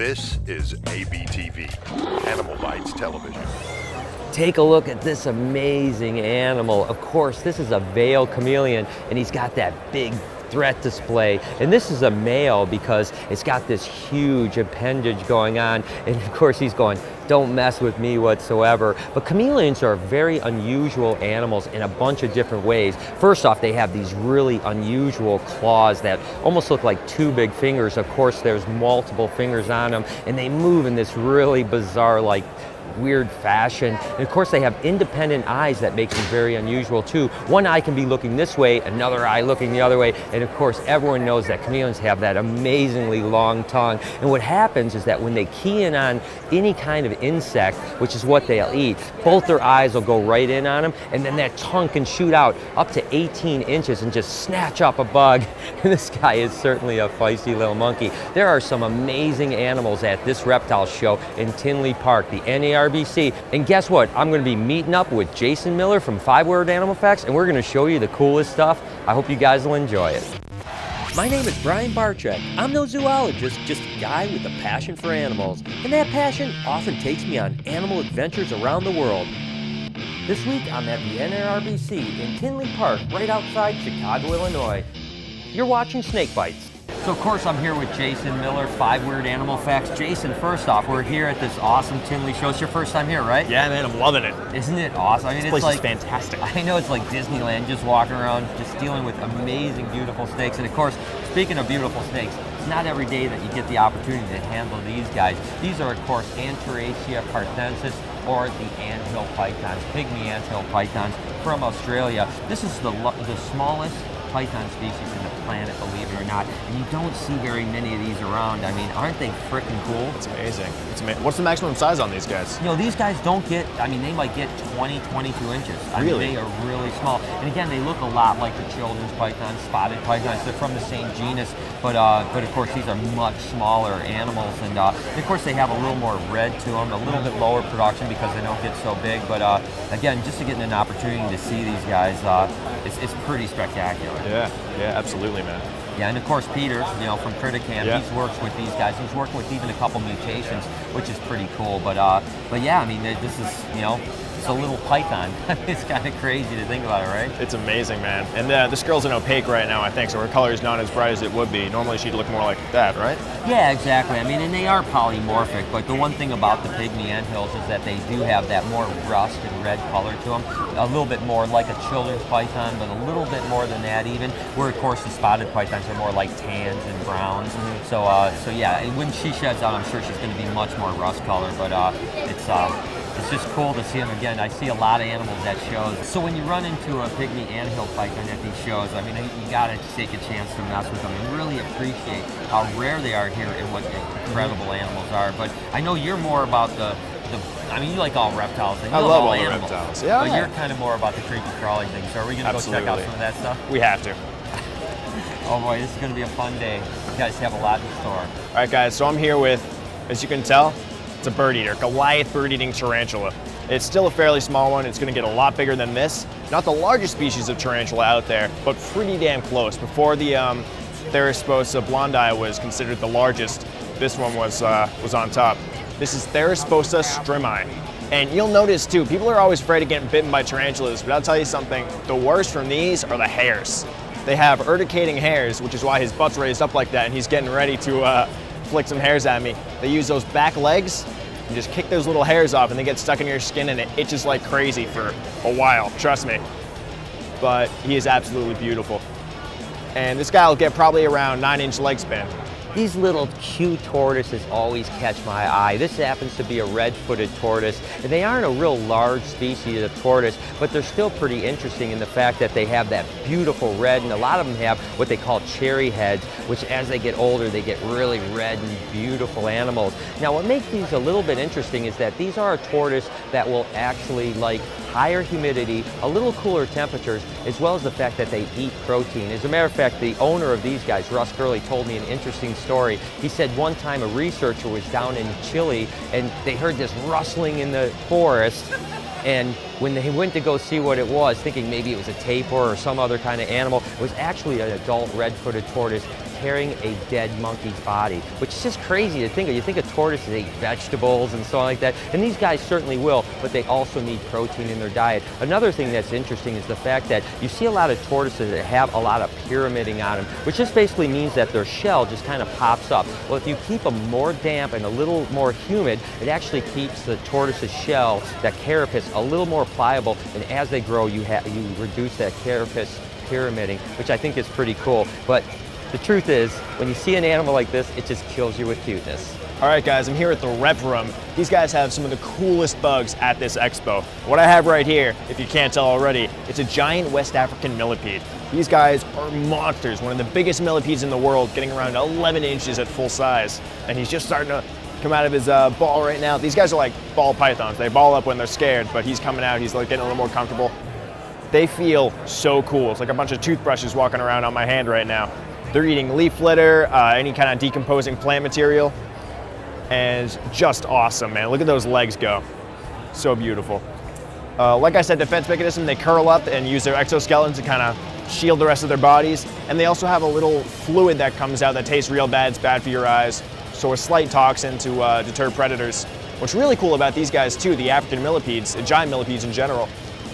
This is ABTV, Animal Bites Television. Take a look at this amazing animal. Of course, this is a veiled chameleon, and he's got that big threat display. And this is a male because it's got this huge appendage going on. And of course, he's going, don't mess with me whatsoever. But chameleons are very unusual animals in a bunch of different ways. First off, they have these really unusual claws that almost look like two big fingers. Of course, there's multiple fingers on them, and they move in this really bizarre, like, weird fashion. And of course, they have independent eyes that makes them very unusual too. One eye can be looking this way, another eye looking the other way. And of course, everyone knows that chameleons have that amazingly long tongue. And what happens is that when they key in on any kind of insect, which is what they'll eat, both their eyes will go right in on them, and then that tongue can shoot out up to 18 inches and just snatch up a bug. And this guy is certainly a feisty little monkey. There are some amazing animals at this reptile show in Tinley Park, the NARBC. And guess what? I'm going to be meeting up with Jason Miller from 5 Word Animal Facts, and we're going to show you the coolest stuff. I hope you guys will enjoy it. My name is Brian Barczyk. I'm no zoologist, just a guy with a passion for animals. And that passion often takes me on animal adventures around the world. This week, I'm at the NARBC in Tinley Park, right outside Chicago, Illinois. You're watching Snake Bites. So of course I'm here with Jason Miller, 5 Word Animal Facts. Jason, first off, we're here at this awesome Tinley show. It's your first time here, right? Yeah, man, I'm loving it. Isn't it awesome? I mean, this place is fantastic. I know it's like Disneyland, just walking around, just dealing with amazing, beautiful snakes. And of course, speaking of beautiful snakes, it's not every day that you get the opportunity to handle these guys. These are, of course, Anteracia parthensis, or the anthill pythons, pygmy anthill pythons from Australia. This is the smallest python species in the planet, believe it or not, and you don't see very many of these around. I mean, aren't they freaking cool? It's amazing. It's amazing. What's the maximum size on these guys? You know, these guys don't get, I mean, they might get 20, 22 inches. I mean, they are really small. And again, they look a lot like the children's pythons, spotted pythons. They're from the same genus, but of course, these are much smaller animals. And of course, they have a little more red to them, a little bit lower production because they don't get so big. But again, just to get an opportunity to see these guys, it's pretty spectacular. Yeah, absolutely, man. Yeah, and of course Peter, you know, from Criticam, he's worked with these guys. He's working with even a couple mutations, which is pretty cool. But yeah, I mean, this is, you know, it's a little python. It's kind of crazy to think about it, right? It's amazing, man. And this girl's in opaque right now, I think, so her color is not as bright as it would be. Normally she'd look more like that, right? Yeah, exactly. I mean, and they are polymorphic, but the one thing about the pygmy anthills is that they do have that more rust and red color to them. A little bit more like a children's python, but a little bit more than that even. Where, of course, the spotted pythons are more like tans and browns. Mm-hmm. So yeah, when she sheds out, I'm sure she's going to be much more rust color, but it's just cool to see them again. I see a lot of animals at shows. So when you run into a pygmy anthill python at these shows, I mean, you gotta take a chance to mess with them and really appreciate how rare they are here and what incredible animals are. But I know you're more about I mean, you like all reptiles. And you I love all the animals, reptiles. Yeah. But you're kind of more about the creepy crawly things. So are we gonna go check out some of that stuff? We have to. Oh boy, this is gonna be a fun day. You guys have a lot in store. All right, guys, so I'm here with, as you can tell, it's a bird eater, Goliath bird-eating tarantula. It's still a fairly small one. It's gonna get a lot bigger than this. Not the largest species of tarantula out there, but pretty damn close. Before the Therasposa blondi was considered the largest, this one was on top. This is Therasposa strimi. And you'll notice too, people are always afraid of getting bitten by tarantulas, but I'll tell you something, the worst from these are the hairs. They have urticating hairs, which is why his butt's raised up like that, and he's getting ready to flick some hairs at me. They use those back legs and just kick those little hairs off, and they get stuck in your skin, and it itches like crazy for a while, trust me. But he is absolutely beautiful. And this guy will get probably around 9-inch leg span. These little cute tortoises always catch my eye. This happens to be a red-footed tortoise. And they aren't a real large species of tortoise, but they're still pretty interesting in the fact that they have that beautiful red, and a lot of them have what they call cherry heads, which as they get older, they get really red and beautiful animals. Now, what makes these a little bit interesting is that these are a tortoise that will actually like higher humidity, a little cooler temperatures, as well as the fact that they eat protein. As a matter of fact, the owner of these guys, Russ Gurley, told me an interesting story. He said one time a researcher was down in Chile and they heard this rustling in the forest, and when they went to go see what it was, thinking maybe it was a tapir or some other kind of animal, it was actually an adult red-footed tortoise carrying a dead monkey's body, which is just crazy to think of. You think of tortoises eat vegetables and so on like that, and these guys certainly will, but they also need protein in their diet. Another thing that's interesting is the fact that you see a lot of tortoises that have a lot of pyramiding on them, which just basically means that their shell just kind of pops up. Well, if you keep them more damp and a little more humid, it actually keeps the tortoise's shell, that carapace, a little more pliable, and as they grow, you reduce that carapace pyramiding, which I think is pretty cool. But the truth is, when you see an animal like this, it just kills you with cuteness. All right, guys, I'm here at the Rep Room. These guys have some of the coolest bugs at this expo. What I have right here, if you can't tell already, it's a giant West African millipede. These guys are monsters, one of the biggest millipedes in the world, getting around 11 inches at full size. And he's just starting to come out of his ball right now. These guys are like ball pythons. They ball up when they're scared, but he's coming out, he's like getting a little more comfortable. They feel so cool. It's like a bunch of toothbrushes walking around on my hand right now. They're eating leaf litter, any kind of decomposing plant material. And just awesome, man. Look at those legs go. So beautiful. Like I said, defense mechanism, they curl up and use their exoskeleton to kind of shield the rest of their bodies. And they also have a little fluid that comes out that tastes real bad. It's bad for your eyes. So a slight toxin to deter predators. What's really cool about these guys too, the African millipedes, giant millipedes in general,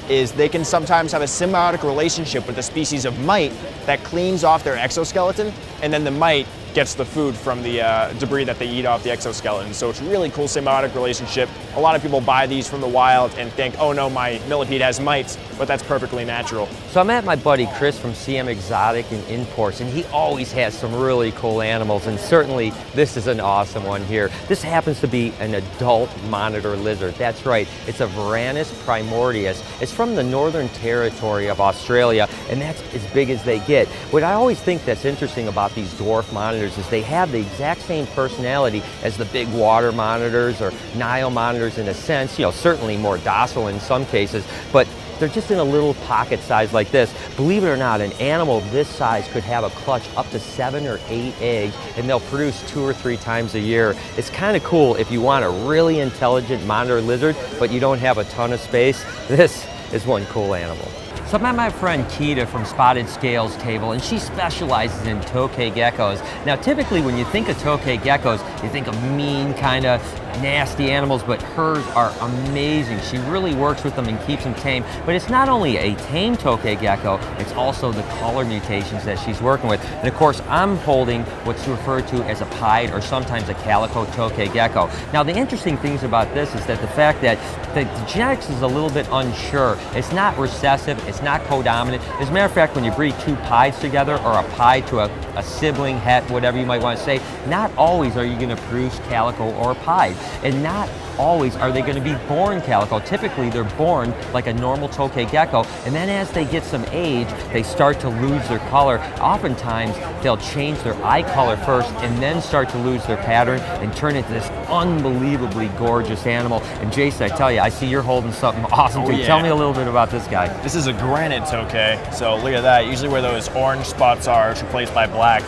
is they can sometimes have a symbiotic relationship with a species of mite that cleans off their exoskeleton, and then the mite gets the food from the debris that they eat off the exoskeleton. So it's a really cool symbiotic relationship. A lot of people buy these from the wild and think, oh no, my millipede has mites, but that's perfectly natural. So I'm at my buddy Chris from CM Exotic and Imports, and he always has some really cool animals, and certainly this is an awesome one here. This happens to be an adult monitor lizard. That's right, it's a Varanus primordius. It's from the Northern Territory of Australia, and that's as big as they get. What I always think that's interesting about these dwarf monitors is they have the exact same personality as the big water monitors or Nile monitors in a sense, you know, certainly more docile in some cases, but they're just in a little pocket size like this. Believe it or not, an animal this size could have a clutch up to 7 or 8 eggs, and they'll produce 2 or 3 times a year. It's kind of cool if you want a really intelligent monitor lizard, but you don't have a ton of space. This is one cool animal. So I met my friend Kita from Spotted Scales Table, and she specializes in tokay geckos. Now typically when you think of tokay geckos, you think of mean kind of nasty animals, but hers are amazing. She really works with them and keeps them tame. But it's not only a tame tokay gecko, it's also the color mutations that she's working with. And of course, I'm holding what's referred to as a pied or sometimes a calico tokay gecko. Now the interesting things about this is that the fact that the genetics is a little bit unsure. It's not recessive, it's not codominant. As a matter of fact, when you breed 2 pieds together, or a pied to a sibling, het, whatever you might want to say, not always are you going to produce calico or pied. And not always are they going to be born calico. Typically they're born like a normal tokay gecko, and then as they get some age, they start to lose their color. Oftentimes they'll change their eye color first and then start to lose their pattern and turn into this unbelievably gorgeous animal. And Jason, I tell you, I see you're holding something awesome too. Yeah. Tell me a little bit about this guy. This is a granite tokay, so look at that. Usually where those orange spots are, it's replaced by black.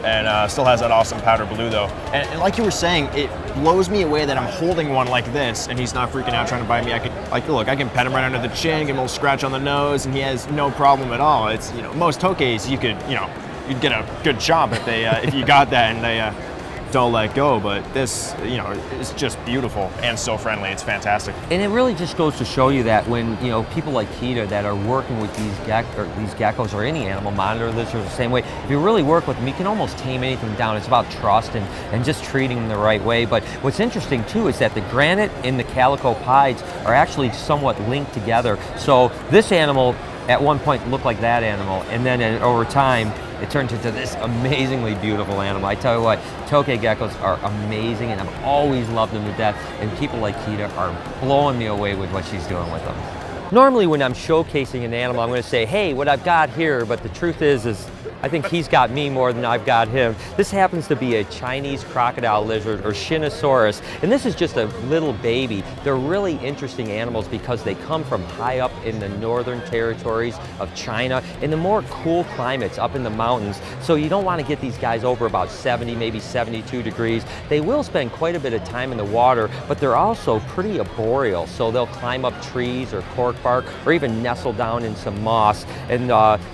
And still has that awesome powder blue though. And like you were saying, it blows me away that I'm holding one like this and he's not freaking out trying to bite me. I could, like, look, I can pet him right under the chin, give him a little scratch on the nose, and he has no problem at all. It's, you know, most tokays you could, you know, you'd get a good chomp if they, if you got that and they don't let go. But this, you know, is just beautiful and so friendly. It's fantastic. And it really just goes to show you that when, you know, people like Kita that are working with these geckos or any animal monitor lizards the same way, if you really work with them, you can almost tame anything down. It's about trust and just treating them the right way. But what's interesting too is that the granite and the calico pieds are actually somewhat linked together. So this animal at one point looked like that animal, and then over time it turned into this amazingly beautiful animal. I tell you what, tokay geckos are amazing, and I've always loved them to death, and people like Kita are blowing me away with what she's doing with them. Normally when I'm showcasing an animal, I'm going to say, hey, what I've got here, but the truth is I think he's got me more than I've got him. This happens to be a Chinese crocodile lizard, or Shinosaurus, and this is just a little baby. They're really interesting animals because they come from high up in the northern territories of China, in the more cool climates up in the mountains. So you don't want to get these guys over about 70, maybe 72 degrees. They will spend quite a bit of time in the water, but they're also pretty arboreal. So they'll climb up trees or cork bark, or even nestle down in some moss. And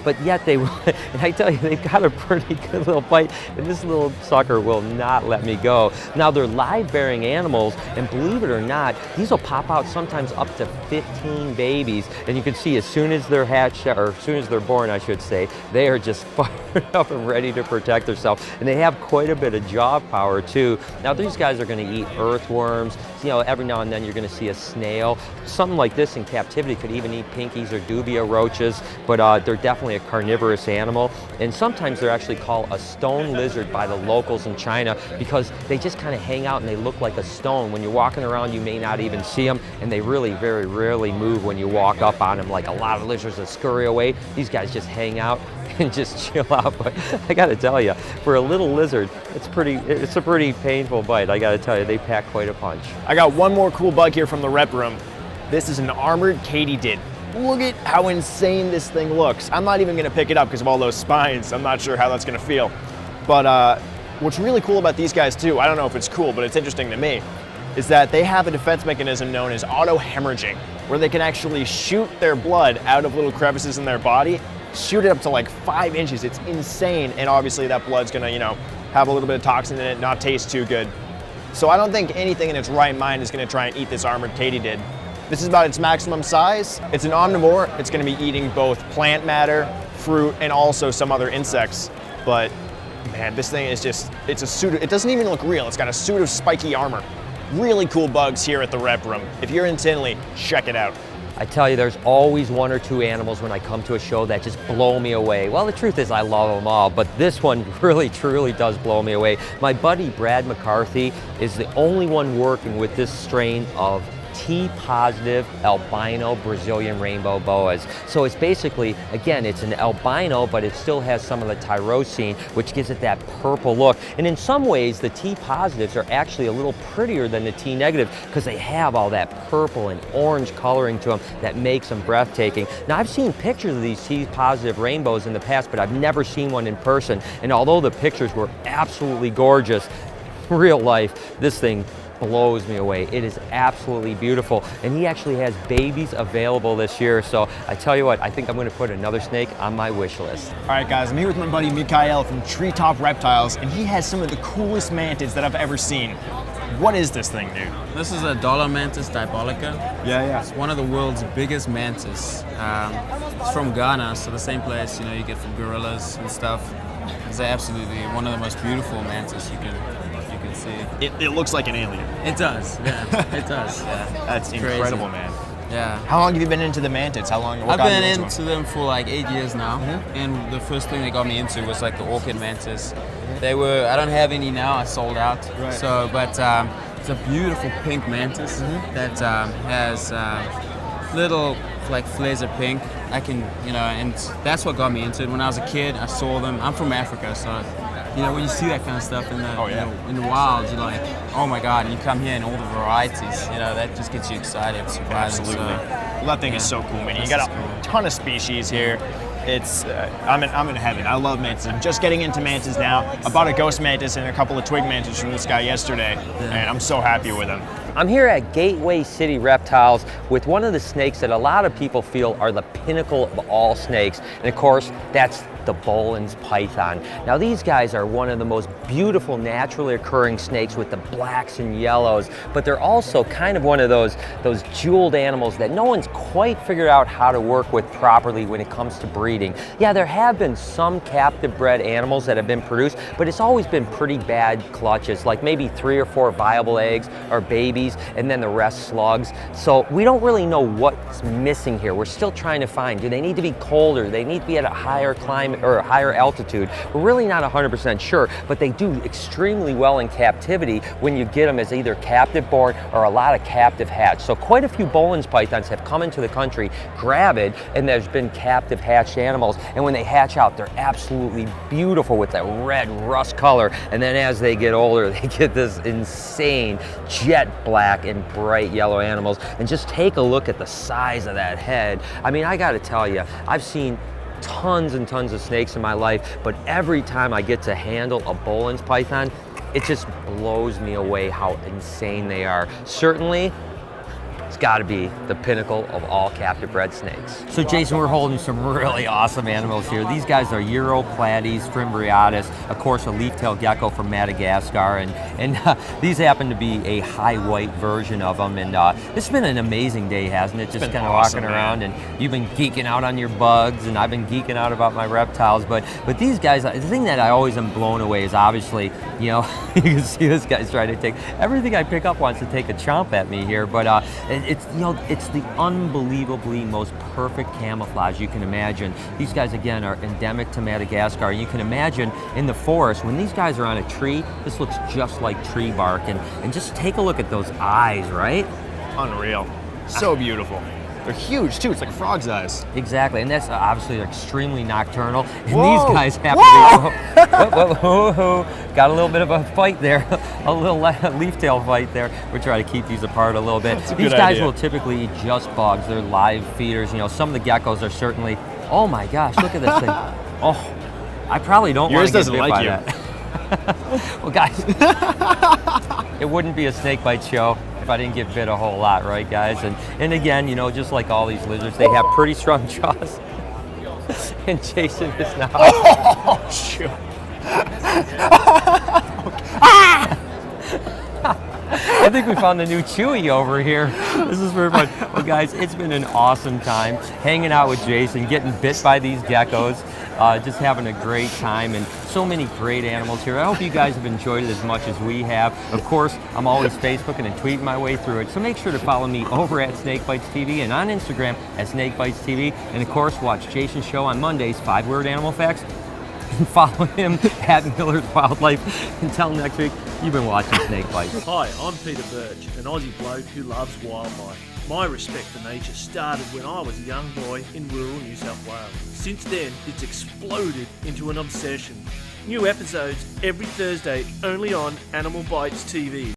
but yet they will, and I tell you, you, they've got a pretty good little bite, and this little sucker will not let me go. Now, they're live-bearing animals, and believe it or not, these will pop out sometimes up to 15 babies, and you can see as soon as they're hatched, or as soon as they're born, I should say, they are just fired up and ready to protect themselves, and they have quite a bit of jaw power too. Now, these guys are going to eat earthworms. You know, every now and then you're going to see a snail. Something like this in captivity could even eat pinkies or dubia roaches, but they're definitely a carnivorous animal. And sometimes they're actually called a stone lizard by the locals in China because they just kind of hang out and they look like a stone. When you're walking around, you may not even see them, and they really very rarely move when you walk up on them. Like a lot of lizards that scurry away, these guys just hang out and just chill out. But I gotta tell you, for a little lizard, it's a pretty painful bite. I gotta tell you, they pack quite a punch. I got one more cool bug here from the rep room. This is an armored katydid. Look at how insane this thing looks. I'm not even gonna pick it up because of all those spines. I'm not sure how that's gonna feel. But what's really cool about these guys too, I don't know if it's cool, but it's interesting to me, is that they have a defense mechanism known as auto-hemorrhaging, where they can actually shoot their blood out of little crevices in their body, shoot it up to like 5 inches. It's insane, and obviously that blood's gonna, you know, have a little bit of toxin in it, not taste too good. So I don't think anything in its right mind is gonna try and eat this armored katydid. This is about its maximum size. It's an omnivore. It's gonna be eating both plant matter, fruit, and also some other insects. But man, this thing is just, it's a suit, it doesn't even look real. It's got a suit of spiky armor. Really cool bugs here at the rep room. If you're in Tinley, check it out. I tell you, there's always one or two animals when I come to a show that just blow me away. Well, the truth is I love them all, but this one really, truly does blow me away. My buddy Brad McCarthy is the only one working with this strain of T-positive albino Brazilian rainbow boas. So it's basically, again, it's an albino, but it still has some of the tyrosine, which gives it that purple look. And in some ways, the T-positives are actually a little prettier than the T-negative because they have all that purple and orange coloring to them that makes them breathtaking. Now, I've seen pictures of these T-positive rainbows in the past, but I've never seen one in person. And although the pictures were absolutely gorgeous, real life, this thing blows me away. It is absolutely beautiful, and he actually has babies available this year. So I tell you what, I think I'm going to put another snake on my wish list. All right, guys, I'm here with my buddy Mikhail from Treetop Reptiles, and he has some of the coolest mantids that I've ever seen. What is this thing, dude? This is a dollar mantis diabolica. Yeah. It's one of the world's biggest mantis. It's from Ghana, so the same place you get from gorillas and stuff. It's absolutely one of the most beautiful mantis you can see. It looks like an alien. It does, yeah. It does, yeah. That's incredible, man. Yeah. How long have you been into the mantids? I've been into them for like 8 years now. Mm-hmm. And the first thing they got me into was like the orchid mantis. I don't have any now, I sold out. Right. So, but it's a beautiful pink mantis that has little like flares of pink. And that's what got me into it. When I was a kid, I saw them. I'm from Africa, so when you see that kind of stuff in the wild, you're like, oh my God, and you come here and all the varieties, that just gets you excited. Absolutely. Well, that thing is so cool, man. You got a ton of species here. It's, I'm in heaven. I love mantids. I'm just getting into mantids now. I bought a ghost mantis and a couple of twig mantids from this guy yesterday, and I'm so happy with them. I'm here at Gateway City Reptiles with one of the snakes that a lot of people feel are the pinnacle of all snakes. And of course, that's the Boelen's python. Now these guys are one of the most beautiful naturally occurring snakes with the blacks and yellows, but they're also kind of one of those jeweled animals that no one's quite figured out how to work with properly when it comes to breeding. Yeah, there have been some captive bred animals that have been produced, but it's always been pretty bad clutches, like maybe 3 or 4 viable eggs or babies, and then the rest slugs. So we don't really know what's missing here. We're still trying to find, do they need to be colder? Do they need to be at a higher climate or a higher altitude? We're really not 100% sure, but they do extremely well in captivity when you get them as either captive born or a lot of captive hatch. So quite a few Boelen's pythons have come into the country gravid, and there's been captive hatched animals, and when they hatch out, they're absolutely beautiful with that red rust color, and then as they get older, they get this insane jet black and bright yellow animals. And just take a look at the size of that head. I mean, I gotta tell you, I've seen tons and tons of snakes in my life, but every time I get to handle a Boelen's python, it just blows me away how insane they are. Certainly, it's got to be the pinnacle of all captive bred snakes. So Jason, we're holding some really awesome animals here. These guys are Europlades fimbriatus, of course a leaf-tailed gecko from Madagascar, and these happen to be a high white version of them. And it's been an amazing day, hasn't it? Just kind of awesome, walking around, and you've been geeking out on your bugs, and I've been geeking out about my reptiles. But these guys, the thing that I always am blown away is obviously, you know, you can see this guy's trying to take everything I pick up wants to take a chomp at me here. But it's, you know, it's the unbelievably most perfect camouflage you can imagine. These guys again are endemic to Madagascar. You can imagine in the forest when these guys are on a tree, this looks just like tree bark. And just take a look at those eyes, right? Unreal. So beautiful. They're huge too. It's like a frog's eyes. Exactly, and that's obviously extremely nocturnal. And Whoa. these guys have to be, got a little bit of a fight there, a little leaf tail fight there. We're trying to keep these apart a little bit. These guys will typically eat just bugs. They're live feeders. You know, some of the geckos are certainly. Oh my gosh, look at this thing. Oh, I probably don't want to get bit by that. Well, guys, it wouldn't be a snake bite show if I didn't get bit a whole lot, right, guys? And again, you know, just like all these lizards, they have pretty strong jaws. And Jason is now. Oh, shoot. I think we found the new Chewy over here. This is very fun. Well, guys, it's been an awesome time hanging out with Jason, getting bit by these geckos, just having a great time, and so many great animals here. I hope you guys have enjoyed it as much as we have. Of course, I'm always Facebooking and tweeting my way through it, so make sure to follow me over at SnakeBytesTV and on Instagram at SnakeBytesTV, and of course, watch Jason's show on Mondays, 5 Weird Animal Facts, and follow him at Miller's Wildlife. Until next week, you've been watching Snake Bites. Hi, I'm Peter Birch, an Aussie bloke who loves wildlife. My respect for nature started when I was a young boy in rural New South Wales. Since then, it's exploded into an obsession. New episodes every Thursday only on Animal Bites TV.